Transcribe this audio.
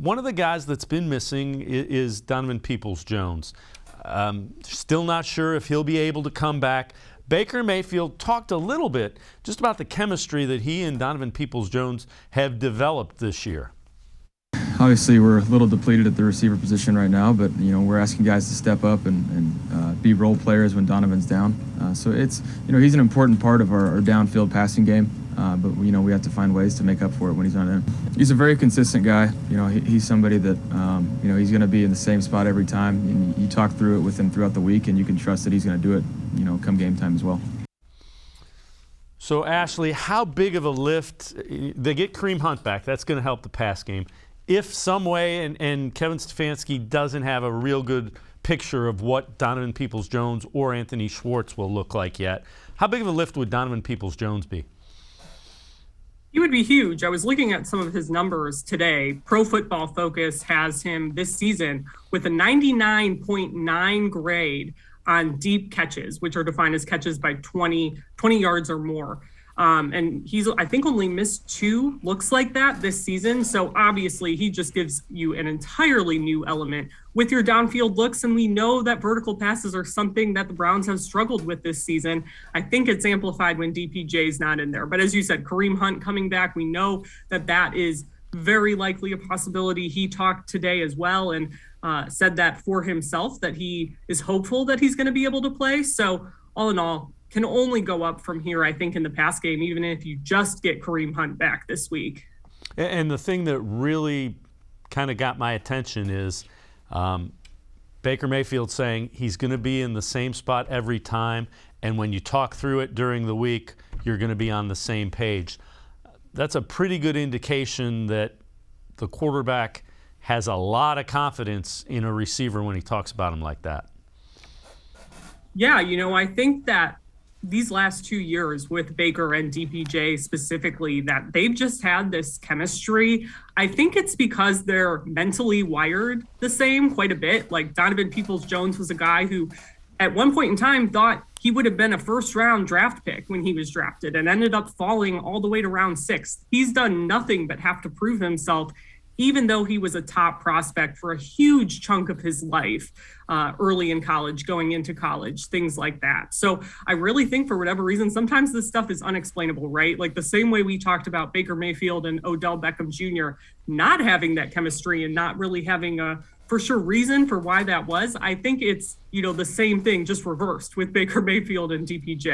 One of the guys that's been missing is Donovan Peoples-Jones. Still not sure if he'll be able to come back. Baker Mayfield talked a little bit just about the chemistry that he and Donovan Peoples-Jones have developed this year. Obviously, we're a little depleted at the receiver position right now, but we're asking guys to step up and be role players when Donovan's down. So it's he's an important part of our downfield passing game, but we have to find ways to make up for it when he's not in. He's a very consistent guy. He's somebody that he's going to be in the same spot every time. And you talk through it with him throughout the week, and you can trust that he's going to do it come game time as well. So Ashley, how big of a lift? They get Kareem Hunt back. That's going to help the pass game. If some way, and Kevin Stefanski doesn't have a real good picture of what Donovan Peoples-Jones or Anthony Schwartz will look like yet, how big of a lift would Donovan Peoples-Jones be? He would be huge. I was looking at some of his numbers today. Pro Football Focus has him this season with a 99.9 grade on deep catches, which are defined as catches by 20 yards or more. And he's, I think, only missed 2 looks like that this season. So obviously he just gives you an entirely new element with your downfield looks. And we know that vertical passes are something that the Browns have struggled with this season. I think it's amplified when DPJ is not in there. But as you said, Kareem Hunt coming back, we know that is very likely a possibility. He talked today as well and said that for himself, that he is hopeful that he's going to be able to play. So all in all, can only go up from here, I think, in the pass game, even if you just get Kareem Hunt back this week. And the thing that really kind of got my attention is Baker Mayfield saying he's going to be in the same spot every time, and when you talk through it during the week, you're going to be on the same page. That's a pretty good indication that the quarterback has a lot of confidence in a receiver when he talks about him like that. Yeah, I think that these last 2 years with Baker and DPJ specifically, that they've just had this chemistry. I think it's because they're mentally wired the same quite a bit. Like Donovan Peoples-Jones was a guy who at one point in time thought he would have been a first-round draft pick when he was drafted and ended up falling all the way to round 6. He's done nothing but have to prove himself, even though he was a top prospect for a huge chunk of his life early in college, going into college, things like that. So I really think for whatever reason, sometimes this stuff is unexplainable, right? Like the same way we talked about Baker Mayfield and Odell Beckham Jr. not having that chemistry and not really having a for sure reason for why that was. I think it's, the same thing, just reversed with Baker Mayfield and DPJ.